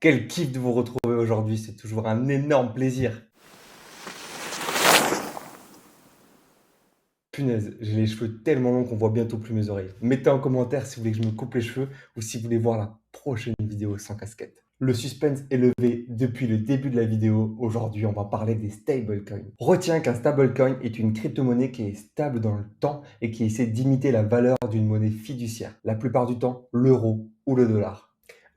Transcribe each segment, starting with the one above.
Quel kiff de vous retrouver aujourd'hui, c'est toujours un énorme plaisir. Punaise, j'ai les cheveux tellement longs qu'on voit bientôt plus mes oreilles. Mettez en commentaire si vous voulez que je me coupe les cheveux ou si vous voulez voir la prochaine vidéo sans casquette. Le suspense est levé depuis le début de la vidéo. Aujourd'hui, on va parler des stablecoins. Retiens qu'un stablecoin est une crypto-monnaie qui est stable dans le temps et qui essaie d'imiter la valeur d'une monnaie fiduciaire. La plupart du temps, l'euro ou le dollar.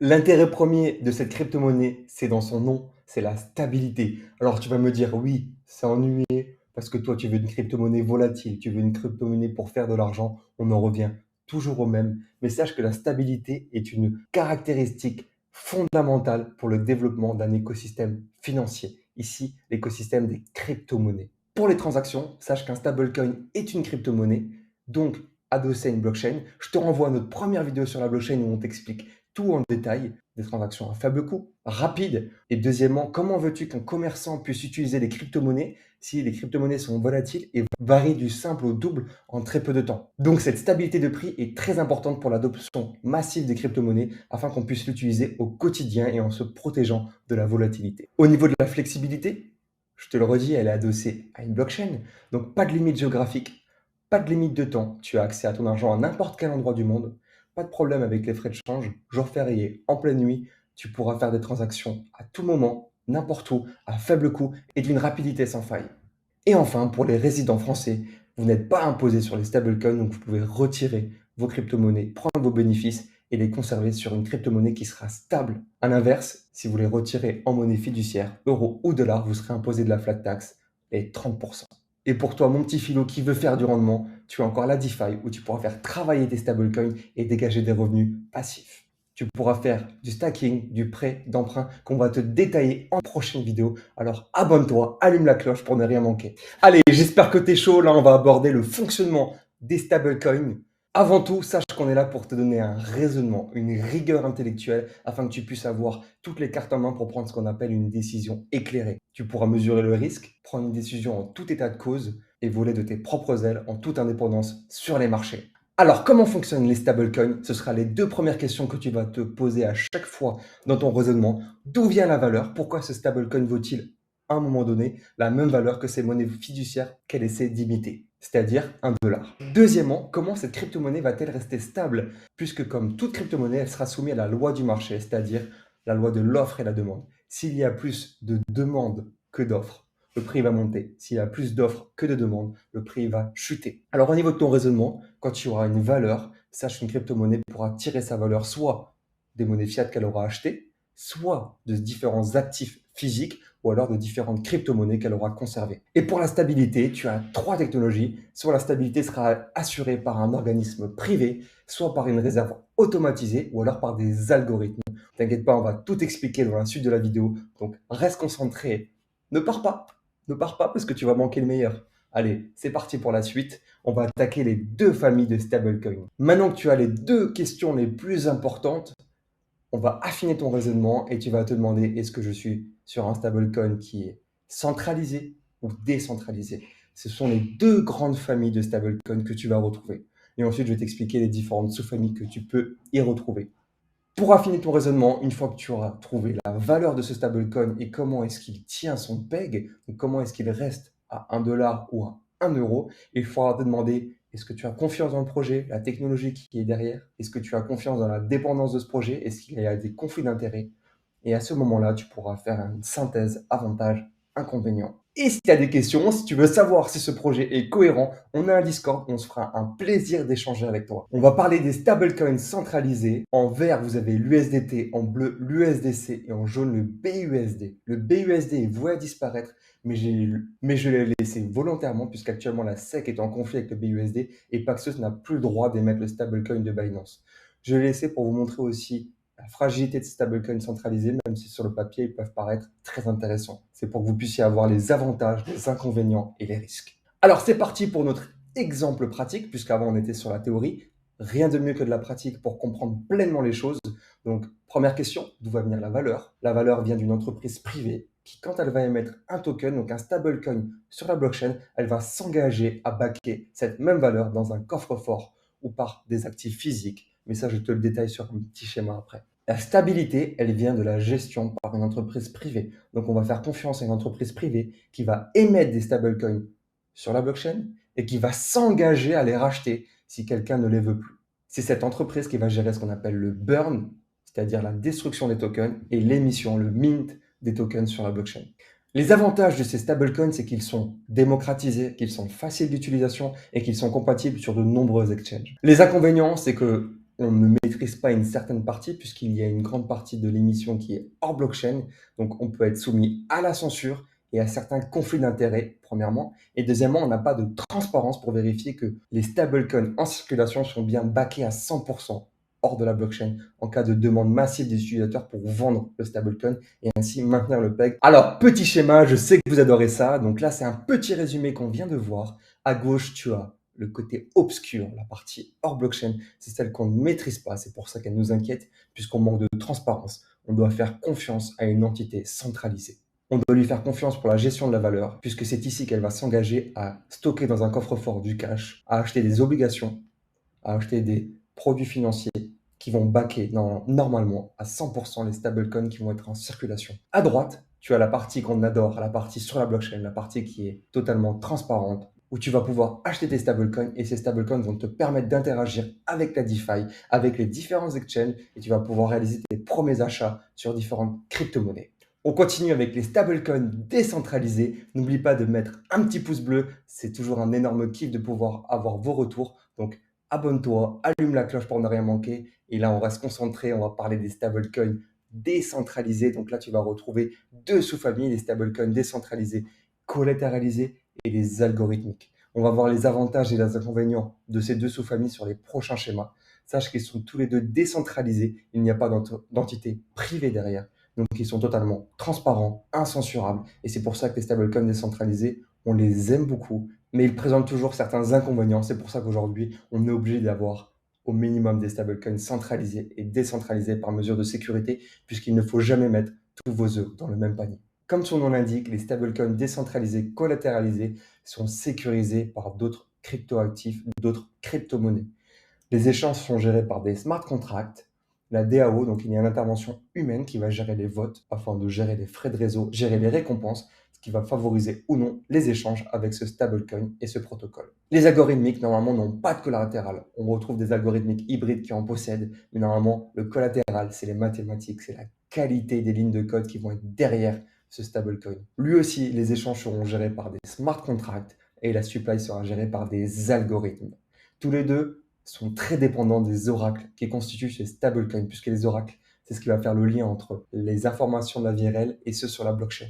L'intérêt premier de cette crypto-monnaie, c'est dans son nom, c'est la stabilité. Alors tu vas me dire, oui, c'est ennuyé parce que toi, tu veux une crypto-monnaie volatile, tu veux une crypto-monnaie pour faire de l'argent, on en revient toujours au même. Mais sache que la stabilité est une caractéristique fondamentale pour le développement d'un écosystème financier. Ici, l'écosystème des crypto-monnaies. Pour les transactions, sache qu'un stablecoin est une crypto-monnaie, donc adossé à une blockchain. Je te renvoie à notre première vidéo sur la blockchain où on t'explique tout en détail, des transactions à faible coût, rapides. Et deuxièmement, comment veux-tu qu'un commerçant puisse utiliser les crypto-monnaies si les crypto-monnaies sont volatiles et varient du simple au double en très peu de temps? Donc cette stabilité de prix est très importante pour l'adoption massive des crypto-monnaies afin qu'on puisse l'utiliser au quotidien et en se protégeant de la volatilité. Au niveau de la flexibilité, je te le redis, elle est adossée à une blockchain, donc pas de limite géographique, pas de limite de temps. Tu as accès à ton argent à n'importe quel endroit du monde. Pas de problème avec les frais de change. Jour férié, en pleine nuit, tu pourras faire des transactions à tout moment, n'importe où, à faible coût et d'une rapidité sans faille. Et enfin, pour les résidents français, vous n'êtes pas imposé sur les stablecoins, donc vous pouvez retirer vos crypto-monnaies, prendre vos bénéfices et les conserver sur une crypto-monnaie qui sera stable. À l'inverse, si vous les retirez en monnaie fiduciaire, euro ou dollar, vous serez imposé de la flat tax et 30%. Et pour toi, mon petit philo qui veut faire du rendement, tu as encore la DeFi où tu pourras faire travailler tes stablecoins et dégager des revenus passifs. Tu pourras faire du stacking, du prêt, d'emprunt qu'on va te détailler en prochaine vidéo. Alors abonne-toi, allume la cloche pour ne rien manquer. Allez, j'espère que t'es chaud. Là, on va aborder le fonctionnement des stablecoins. Avant tout, sache qu'on est là pour te donner un raisonnement, une rigueur intellectuelle afin que tu puisses avoir toutes les cartes en main pour prendre ce qu'on appelle une décision éclairée. Tu pourras mesurer le risque, prendre une décision en tout état de cause et voler de tes propres ailes en toute indépendance sur les marchés. Alors, comment fonctionnent les stablecoins? Ce sera les deux premières questions que tu vas te poser à chaque fois dans ton raisonnement. D'où vient la valeur? Pourquoi ce stablecoin vaut-il à un moment donné la même valeur que ces monnaies fiduciaires qu'elle essaie d'imiter, c'est-à-dire un dollar? Deuxièmement, comment cette crypto-monnaie va-t-elle rester stable? Puisque comme toute crypto-monnaie, elle sera soumise à la loi du marché, c'est-à-dire la loi de l'offre et la demande. S'il y a plus de demandes que d'offres, le prix va monter. S'il y a plus d'offres que de demandes, le prix va chuter. Alors au niveau de ton raisonnement, quand tu auras une valeur, sache qu'une crypto-monnaie pourra tirer sa valeur soit des monnaies fiat qu'elle aura achetées, soit de différents actifs physiques ou alors de différentes crypto-monnaies qu'elle aura conservées. Et pour la stabilité, tu as trois technologies. Soit la stabilité sera assurée par un organisme privé, soit par une réserve automatisée ou alors par des algorithmes. T'inquiète pas, on va tout expliquer dans la suite de la vidéo. Donc reste concentré. Ne pars pas. Ne pars pas parce que tu vas manquer le meilleur. Allez, c'est parti pour la suite. On va attaquer les deux familles de stablecoins. Maintenant que tu as les deux questions les plus importantes, on va affiner ton raisonnement et tu vas te demander est-ce que je suis sur un stablecoin qui est centralisé ou décentralisé? Ce sont les deux grandes familles de stablecoins que tu vas retrouver. Et ensuite, je vais t'expliquer les différentes sous-familles que tu peux y retrouver. Pour affiner ton raisonnement, une fois que tu auras trouvé la valeur de ce stablecoin et comment est-ce qu'il tient son peg, donc comment est-ce qu'il reste à 1 dollar ou à 1 euro, il faudra te demander est-ce que tu as confiance dans le projet, la technologie qui est derrière? Est-ce que tu as confiance dans la dépendance de ce projet? Est-ce qu'il y a des conflits d'intérêts? Et à ce moment-là, tu pourras faire une synthèse avantage-inconvénient. Et si tu as des questions, si tu veux savoir si ce projet est cohérent, on a un Discord, on se fera un plaisir d'échanger avec toi. On va parler des stablecoins centralisés. En vert, vous avez l'USDT, en bleu, l'USDC et en jaune, le BUSD. Le BUSD est voué à disparaître, mais je l'ai laissé volontairement puisqu'actuellement la SEC est en conflit avec le BUSD et Paxos n'a plus le droit d'émettre le stablecoin de Binance. Je l'ai laissé pour vous montrer aussi la fragilité de stablecoins centralisés, même si sur le papier, ils peuvent paraître très intéressants. C'est pour que vous puissiez avoir les avantages, les inconvénients et les risques. Alors, c'est parti pour notre exemple pratique, puisqu'avant, on était sur la théorie. Rien de mieux que de la pratique pour comprendre pleinement les choses. Donc, première question, d'où va venir la valeur? La valeur vient d'une entreprise privée qui, quand elle va émettre un token, donc un stablecoin sur la blockchain, elle va s'engager à backer cette même valeur dans un coffre-fort ou par des actifs physiques. Mais ça, je te le détaille sur un petit schéma après. La stabilité, elle vient de la gestion par une entreprise privée. Donc, on va faire confiance à une entreprise privée qui va émettre des stablecoins sur la blockchain et qui va s'engager à les racheter si quelqu'un ne les veut plus. C'est cette entreprise qui va gérer ce qu'on appelle le burn, c'est-à-dire la destruction des tokens, et l'émission, le mint des tokens sur la blockchain. Les avantages de ces stablecoins, c'est qu'ils sont démocratisés, qu'ils sont faciles d'utilisation et qu'ils sont compatibles sur de nombreux exchanges. Les inconvénients, c'est que on ne maîtrise pas une certaine partie puisqu'il y a une grande partie de l'émission qui est hors blockchain. Donc, on peut être soumis à la censure et à certains conflits d'intérêts, premièrement. Et deuxièmement, on n'a pas de transparence pour vérifier que les stablecoins en circulation sont bien backés à 100% hors de la blockchain en cas de demande massive des utilisateurs pour vendre le stablecoin et ainsi maintenir le peg. Alors, petit schéma, je sais que vous adorez ça. Donc là, c'est un petit résumé qu'on vient de voir. À gauche, tu as le côté obscur, la partie hors blockchain, c'est celle qu'on ne maîtrise pas. C'est pour ça qu'elle nous inquiète, puisqu'on manque de transparence. On doit faire confiance à une entité centralisée. On doit lui faire confiance pour la gestion de la valeur, puisque c'est ici qu'elle va s'engager à stocker dans un coffre-fort du cash, à acheter des obligations, à acheter des produits financiers qui vont backer normalement à 100% les stablecoins qui vont être en circulation. À droite, tu as la partie qu'on adore, la partie sur la blockchain, la partie qui est totalement transparente, où tu vas pouvoir acheter tes stablecoins et ces stablecoins vont te permettre d'interagir avec la DeFi, avec les différents exchanges et tu vas pouvoir réaliser tes premiers achats sur différentes crypto-monnaies. On continue avec les stablecoins décentralisés. N'oublie pas de mettre un petit pouce bleu, c'est toujours un énorme kiff de pouvoir avoir vos retours. Donc abonne-toi, allume la cloche pour ne rien manquer. Et là, on reste concentré, on va parler des stablecoins décentralisés. Donc là, tu vas retrouver deux sous-familles, les stablecoins décentralisés, collatéralisés et les algorithmiques. On va voir les avantages et les inconvénients de ces deux sous-familles sur les prochains schémas. Sache qu'ils sont tous les deux décentralisés, il n'y a pas d'entité privée derrière. Donc ils sont totalement transparents, incensurables. Et c'est pour ça que les stablecoins décentralisés, on les aime beaucoup, mais ils présentent toujours certains inconvénients. C'est pour ça qu'aujourd'hui, on est obligé d'avoir au minimum des stablecoins centralisés et décentralisés par mesure de sécurité, puisqu'il ne faut jamais mettre tous vos œufs dans le même panier. Comme son nom l'indique, les stablecoins décentralisés collatéralisés sont sécurisés par d'autres cryptoactifs, d'autres crypto-monnaies. Les échanges sont gérés par des smart contracts, la DAO, donc il y a une intervention humaine qui va gérer les votes afin de gérer les frais de réseau, gérer les récompenses, ce qui va favoriser ou non les échanges avec ce stablecoin et ce protocole. Les algorithmiques, normalement, n'ont pas de collatéral. On retrouve des algorithmiques hybrides qui en possèdent, mais normalement, le collatéral, c'est les mathématiques, c'est la qualité des lignes de code qui vont être derrière ce stablecoin. Lui aussi, les échanges seront gérés par des smart contracts et la supply sera gérée par des algorithmes. Tous les deux sont très dépendants des oracles qui constituent ces stablecoins, puisque les oracles, c'est ce qui va faire le lien entre les informations de la vie réelle et ceux sur la blockchain.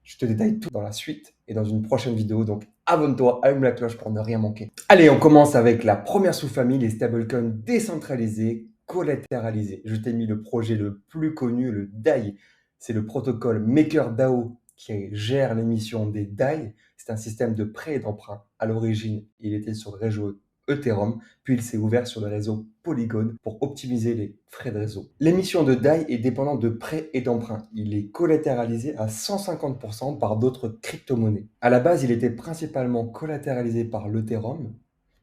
Je te détaille tout dans la suite et dans une prochaine vidéo, donc abonne-toi, allume la cloche pour ne rien manquer. Allez, on commence avec la première sous-famille, les stablecoins décentralisés, collatéralisés. Je t'ai mis le projet le plus connu, le DAI. C'est le protocole MakerDAO qui gère l'émission des DAI. C'est un système de prêt et d'emprunt. À l'origine, il était sur le réseau Ethereum, puis il s'est ouvert sur le réseau Polygon pour optimiser les frais de réseau. L'émission de DAI est dépendante de prêts et d'emprunts. Il est collatéralisé à 150% par d'autres crypto-monnaies. À la base, il était principalement collatéralisé par l'Ethereum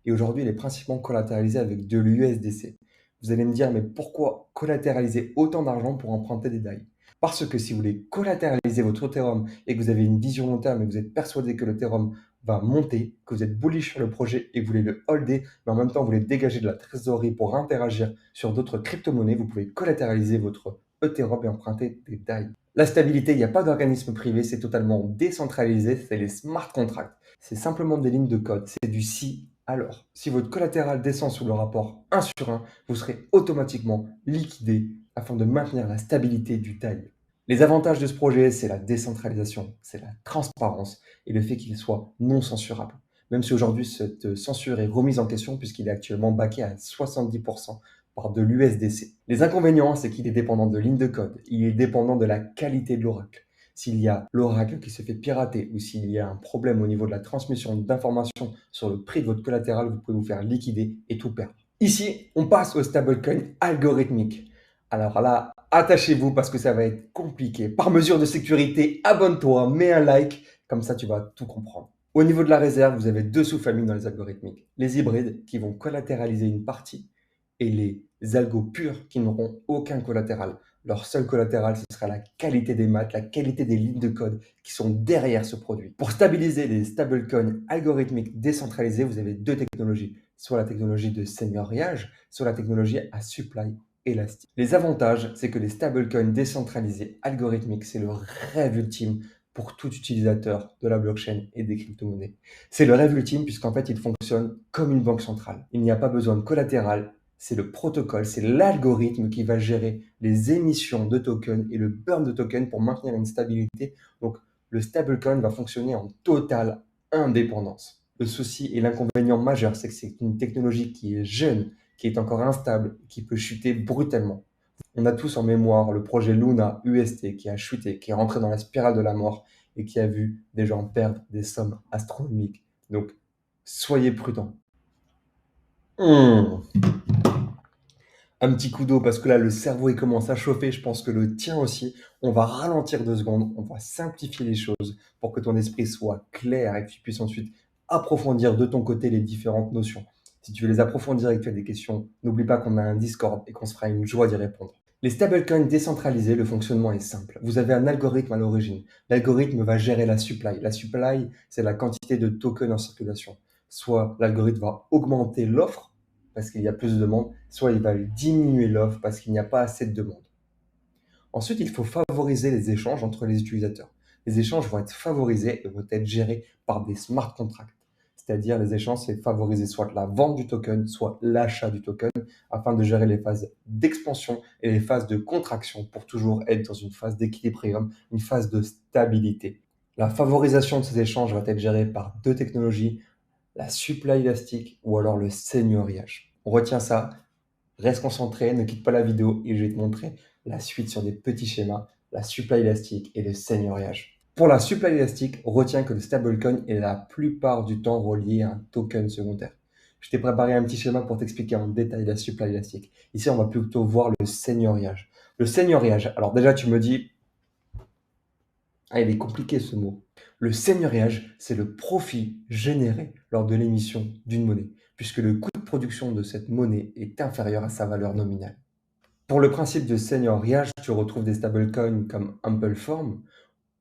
et aujourd'hui, il est principalement collatéralisé avec de l'USDC. Vous allez me dire, mais pourquoi collatéraliser autant d'argent pour emprunter des DAI? Parce que si vous voulez collatéraliser votre Ethereum et que vous avez une vision long terme et que vous êtes persuadé que l'Ethereum va monter, que vous êtes bullish sur le projet et que vous voulez le holder, mais en même temps vous voulez dégager de la trésorerie pour interagir sur d'autres crypto-monnaies, vous pouvez collatéraliser votre Ethereum et emprunter des DAI. La stabilité, il n'y a pas d'organisme privé, c'est totalement décentralisé, c'est les smart contracts. C'est simplement des lignes de code, c'est du si alors. Si votre collatéral descend sous le rapport 1 sur 1, vous serez automatiquement liquidé afin de maintenir la stabilité du DAI. Les avantages de ce projet, c'est la décentralisation, c'est la transparence et le fait qu'il soit non censurable. Même si aujourd'hui cette censure est remise en question puisqu'il est actuellement backé à 70% par de l'USDC. Les inconvénients, c'est qu'il est dépendant de lignes de code, il est dépendant de la qualité de l'oracle. S'il y a l'oracle qui se fait pirater ou s'il y a un problème au niveau de la transmission d'informations sur le prix de votre collatéral, vous pouvez vous faire liquider et tout perdre. Ici, on passe au stablecoin algorithmique. Alors là, attachez-vous parce que ça va être compliqué. Par mesure de sécurité, abonne-toi, mets un like, comme ça tu vas tout comprendre. Au niveau de la réserve, vous avez deux sous-familles dans les algorithmiques. Les hybrides qui vont collatéraliser une partie et les algos purs qui n'auront aucun collatéral. Leur seul collatéral, ce sera la qualité des maths, la qualité des lignes de code qui sont derrière ce produit. Pour stabiliser les stablecoins algorithmiques décentralisés, vous avez deux technologies, soit la technologie de seigneuriage, soit la technologie à supply élastique. Les avantages, c'est que les stablecoins décentralisés algorithmiques, c'est le rêve ultime pour tout utilisateur de la blockchain et des crypto-monnaies. C'est le rêve ultime puisqu'en fait, il fonctionne comme une banque centrale. Il n'y a pas besoin de collatéral, c'est le protocole, c'est l'algorithme qui va gérer les émissions de tokens et le burn de tokens pour maintenir une stabilité. Donc, le stablecoin va fonctionner en totale indépendance. Le souci et l'inconvénient majeur, c'est que c'est une technologie qui est jeune, qui est encore instable, qui peut chuter brutalement. On a tous en mémoire le projet Luna UST qui a chuté, qui est rentré dans la spirale de la mort et qui a vu des gens perdre des sommes astronomiques. Donc, soyez prudents. Un petit coup d'eau parce que là, le cerveau, il commence à chauffer. Je pense que le tien aussi. On va ralentir 2 secondes. On va simplifier les choses pour que ton esprit soit clair et que tu puisses ensuite approfondir de ton côté les différentes notions. Si tu veux les approfondir et que tu as des questions, n'oublie pas qu'on a un Discord et qu'on se fera une joie d'y répondre. Les stablecoins décentralisés, le fonctionnement est simple. Vous avez un algorithme à l'origine. L'algorithme va gérer la supply. La supply, c'est la quantité de tokens en circulation. Soit l'algorithme va augmenter l'offre parce qu'il y a plus de demande, soit il va diminuer l'offre parce qu'il n'y a pas assez de demande. Ensuite, il faut favoriser les échanges entre les utilisateurs. Les échanges vont être favorisés et vont être gérés par des smart contracts. C'est-à-dire les échanges, c'est favoriser soit la vente du token, soit l'achat du token, afin de gérer les phases d'expansion et les phases de contraction pour toujours être dans une phase d'équilibrium, une phase de stabilité. La favorisation de ces échanges va être gérée par deux technologies, la supply élastique ou alors le seigneuriage. On retient ça, reste concentré, ne quitte pas la vidéo et je vais te montrer la suite sur des petits schémas, la supply élastique et le seigneuriage. Pour la supply élastique, retiens que le stablecoin est la plupart du temps relié à un token secondaire. Je t'ai préparé un petit schéma pour t'expliquer en détail la supply élastique. Ici, on va plutôt voir le seigneuriage. Le seigneuriage, alors déjà tu me dis, ah, il est compliqué ce mot. Le seigneuriage, c'est le profit généré lors de l'émission d'une monnaie, puisque le coût de production de cette monnaie est inférieur à sa valeur nominale. Pour le principe de seigneuriage, tu retrouves des stablecoins comme Ampleform,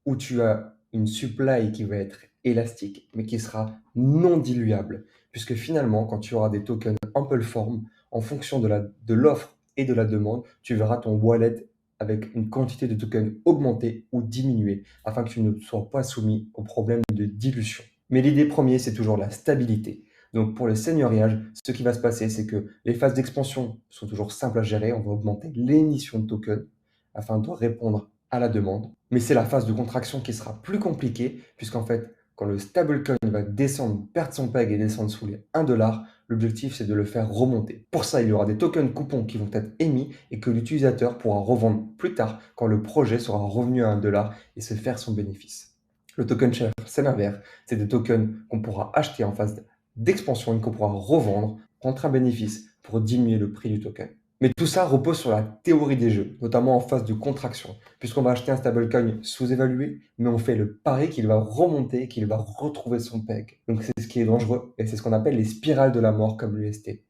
où tu as une supply qui va être élastique, mais qui sera non diluable, puisque finalement, quand tu auras des tokens Ampleform, en fonction de l'offre et de la demande, tu verras ton wallet avec une quantité de tokens augmentée ou diminuée, afin que tu ne sois pas soumis au problème de dilution. Mais l'idée première, c'est toujours la stabilité. Donc pour le seigneuriage, ce qui va se passer, c'est que les phases d'expansion sont toujours simples à gérer. On va augmenter l'émission de tokens afin de répondre à la demande. Mais c'est la phase de contraction qui sera plus compliquée, puisqu'en fait, quand le stablecoin va descendre, perdre son peg et descendre sous les 1 $, l'objectif c'est de le faire remonter. Pour ça, il y aura des tokens coupons qui vont être émis et que l'utilisateur pourra revendre plus tard quand le projet sera revenu à 1 $ et se faire son bénéfice. Le token share, c'est l'inverse. C'est des tokens qu'on pourra acheter en phase d'expansion et qu'on pourra revendre contre un bénéfice pour diminuer le prix du token. Mais tout ça repose sur la théorie des jeux, notamment en phase de contraction, puisqu'on va acheter un stablecoin sous-évalué, mais on fait le pari qu'il va remonter, qu'il va retrouver son peg. Donc c'est ce qui est dangereux, et c'est ce qu'on appelle les spirales de la mort comme l'UST.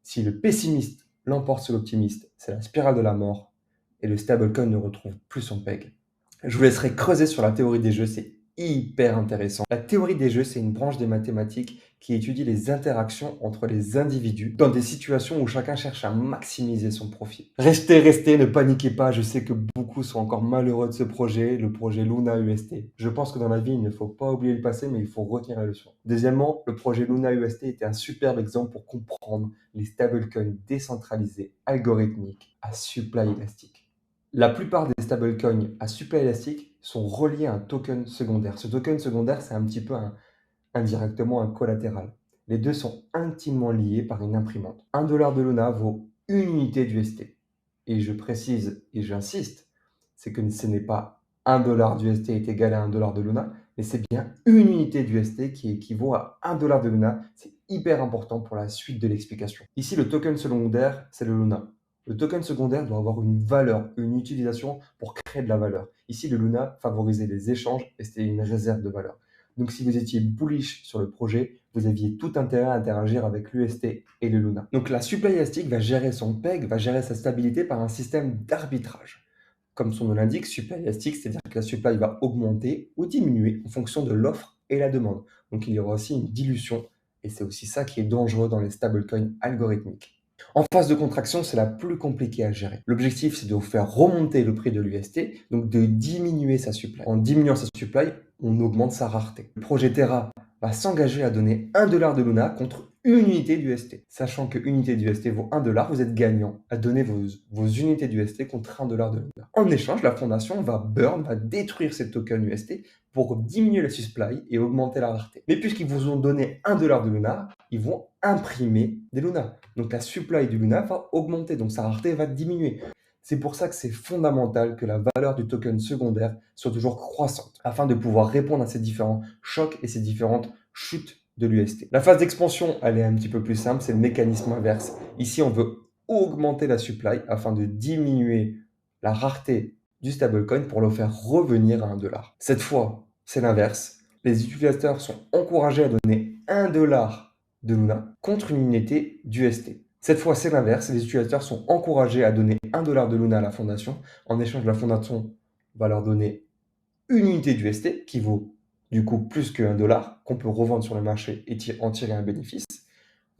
Si le pessimiste l'emporte sur l'optimiste, c'est la spirale de la mort, et le stablecoin ne retrouve plus son peg. Je vous laisserai creuser sur la théorie des jeux, c'est hyper intéressant. La théorie des jeux, c'est une branche des mathématiques qui étudie les interactions entre les individus dans des situations où chacun cherche à maximiser son profit. Restez, ne paniquez pas, je sais que beaucoup sont encore malheureux de ce projet, le projet Luna UST. Je pense que dans la vie, il ne faut pas oublier le passé, mais il faut retenir la leçon. Deuxièmement, le projet Luna UST était un superbe exemple pour comprendre les stablecoins décentralisés, algorithmiques, à supply élastique. La plupart des stablecoins à supply élastique sont reliés à un token secondaire. Ce token secondaire, c'est un petit peu indirectement un collatéral. Les deux sont intimement liés par une imprimante. 1 $ de Luna vaut une unité d'UST. Et je précise et j'insiste, c'est que ce n'est pas 1 $ d'UST est égal à 1 $ de Luna, mais c'est bien une unité d'UST qui équivaut à 1 $ de Luna. C'est hyper important pour la suite de l'explication. Ici, le token secondaire, c'est le Luna. Le token secondaire doit avoir une valeur, une utilisation pour créer de la valeur. Ici, le Luna favorisait les échanges et c'était une réserve de valeur. Donc, si vous étiez bullish sur le projet, vous aviez tout intérêt à interagir avec l'UST et le Luna. Donc la supply élastique va gérer son PEG, va gérer sa stabilité par un système d'arbitrage. Comme son nom l'indique, supply élastique, c'est-à-dire que la supply va augmenter ou diminuer en fonction de l'offre et la demande. Donc il y aura aussi une dilution, et c'est aussi ça qui est dangereux dans les stablecoins algorithmiques. En phase de contraction, c'est la plus compliquée à gérer. L'objectif, c'est de vous faire remonter le prix de l'UST, donc de diminuer sa supply. En diminuant sa supply, on augmente sa rareté. Le projet Terra va s'engager à donner 1 dollar de Luna contre une unité d'UST. Sachant qu'une unité d'UST vaut 1 dollar, vous êtes gagnant à donner vos unités d'UST contre 1 dollar de Luna. En échange, la fondation va détruire ces tokens UST pour diminuer la supply et augmenter la rareté. Mais puisqu'ils vous ont donné 1 dollar de Luna, ils vont imprimer des Luna. Donc la supply du Luna va augmenter, donc sa rareté va diminuer. C'est pour ça que c'est fondamental que la valeur du token secondaire soit toujours croissante, afin de pouvoir répondre à ces différents chocs et ces différentes chutes de l'UST. La phase d'expansion, elle est un petit peu plus simple, c'est le mécanisme inverse. Ici, on veut augmenter la supply afin de diminuer la rareté du stablecoin pour le faire revenir à 1 dollar. Cette fois, c'est l'inverse. Les utilisateurs sont encouragés à donner 1 dollar de Luna contre une unité d'UST. Cette fois, c'est l'inverse. Les utilisateurs sont encouragés à donner 1 dollar de Luna à la fondation. En échange, la fondation va leur donner une unité d'UST qui vaut du coup plus que 1 dollar, qu'on peut revendre sur le marché et en tirer un bénéfice.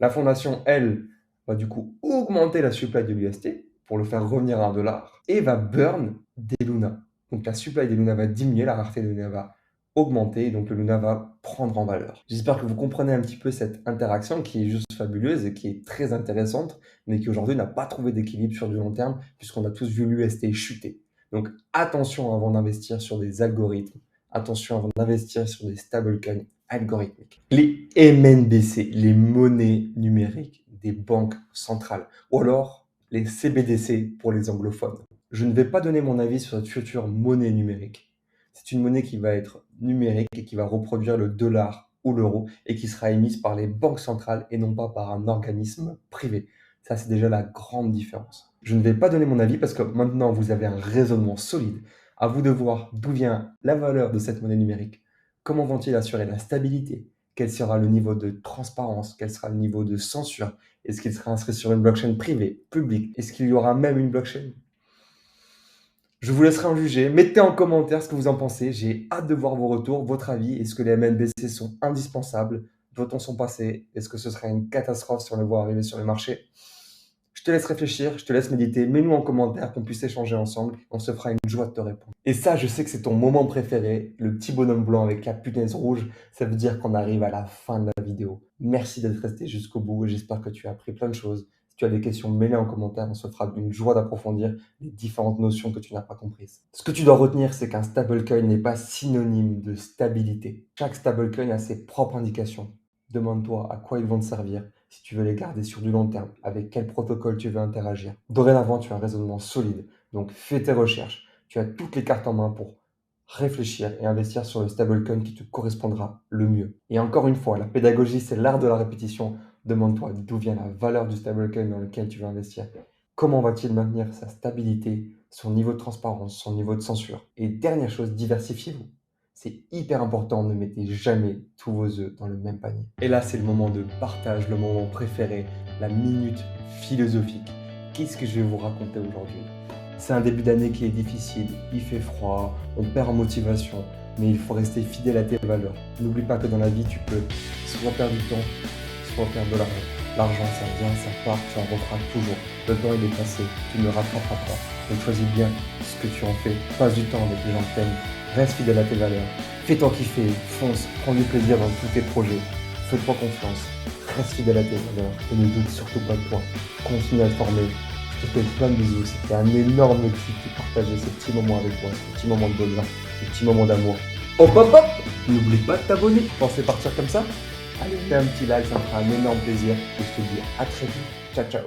La fondation, elle, va du coup augmenter la supply de l'UST pour le faire revenir à 1 dollar et va burn des Luna. Donc la supply des Luna va diminuer, la rareté des Luna va augmenter, donc le Luna va prendre en valeur. J'espère que vous comprenez un petit peu cette interaction qui est juste fabuleuse et qui est très intéressante, mais qui aujourd'hui n'a pas trouvé d'équilibre sur du long terme, puisqu'on a tous vu l'UST chuter. Donc attention avant d'investir sur des algorithmes, attention avant d'investir sur des stablecoins algorithmiques. Les MNBC, les monnaies numériques des banques centrales, ou alors les CBDC pour les anglophones. Je ne vais pas donner mon avis sur cette future monnaie numérique. C'est une monnaie qui va être numérique et qui va reproduire le dollar ou l'euro et qui sera émise par les banques centrales et non pas par un organisme privé. Ça, c'est déjà la grande différence. Je ne vais pas donner mon avis parce que maintenant, vous avez un raisonnement solide. À vous de voir d'où vient la valeur de cette monnaie numérique. Comment vont-ils assurer la stabilité? Quel sera le niveau de transparence? Quel sera le niveau de censure? Est-ce qu'il sera inscrit sur une blockchain privée, publique? Est-ce qu'il y aura même une blockchain? Je vous laisserai en juger. Mettez en commentaire ce que vous en pensez. J'ai hâte de voir vos retours, votre avis. Est-ce que les MNBC sont indispensables? Doit-on s'en passer? Est-ce que ce serait une catastrophe si on les voit arriver sur le marché? Je te laisse réfléchir, je te laisse méditer. Mets-nous en commentaire qu'on puisse échanger ensemble. On se fera une joie de te répondre. Et ça, je sais que c'est ton moment préféré, le petit bonhomme blanc avec la punaise rouge. Ça veut dire qu'on arrive à la fin de la vidéo. Merci d'être resté jusqu'au bout et j'espère que tu as appris plein de choses. Si tu as des questions, mets-les en commentaire. On se fera une joie d'approfondir les différentes notions que tu n'as pas comprises. Ce que tu dois retenir, c'est qu'un stablecoin n'est pas synonyme de stabilité. Chaque stablecoin a ses propres indications. Demande-toi à quoi ils vont te servir, si tu veux les garder sur du long terme, avec quel protocole tu veux interagir. Dorénavant, tu as un raisonnement solide, donc fais tes recherches. Tu as toutes les cartes en main pour réfléchir et investir sur le stablecoin qui te correspondra le mieux. Et encore une fois, la pédagogie, c'est l'art de la répétition. Demande-toi d'où vient la valeur du stablecoin dans lequel tu veux investir. Comment va-t-il maintenir sa stabilité, son niveau de transparence, son niveau de censure? Et dernière chose, diversifiez-vous. C'est hyper important, ne mettez jamais tous vos œufs dans le même panier. Et là, c'est le moment de partage, le moment préféré, la minute philosophique. Qu'est-ce que je vais vous raconter aujourd'hui? C'est un début d'année qui est difficile, il fait froid, on perd en motivation, mais il faut rester fidèle à tes valeurs. N'oublie pas que dans la vie, tu peux soit perdre du temps, soit perdre de l'argent. L'argent, ça vient, ça part, tu en referas toujours. Le temps, il est passé, tu ne rattraperas pas. Donc choisis bien ce que tu en fais. Passe du temps avec les gens que t'aimes. Reste fidèle à tes valeurs. Fais-toi kiffer, fonce, prends du plaisir dans tous tes projets. Fais-toi confiance, reste fidèle à tes valeurs et ne doute surtout pas de toi. Continue à te former. Je te fais plein de bisous. C'était un énorme kiff de partager ces petits moments avec toi, ces petits moments de bonheur, ces petits moments d'amour. Hop hop hop! N'oublie pas de t'abonner. Pensez partir comme ça? Allez, fais un petit like, ça me fera un énorme plaisir. Et je te dis à très vite. Ciao ciao!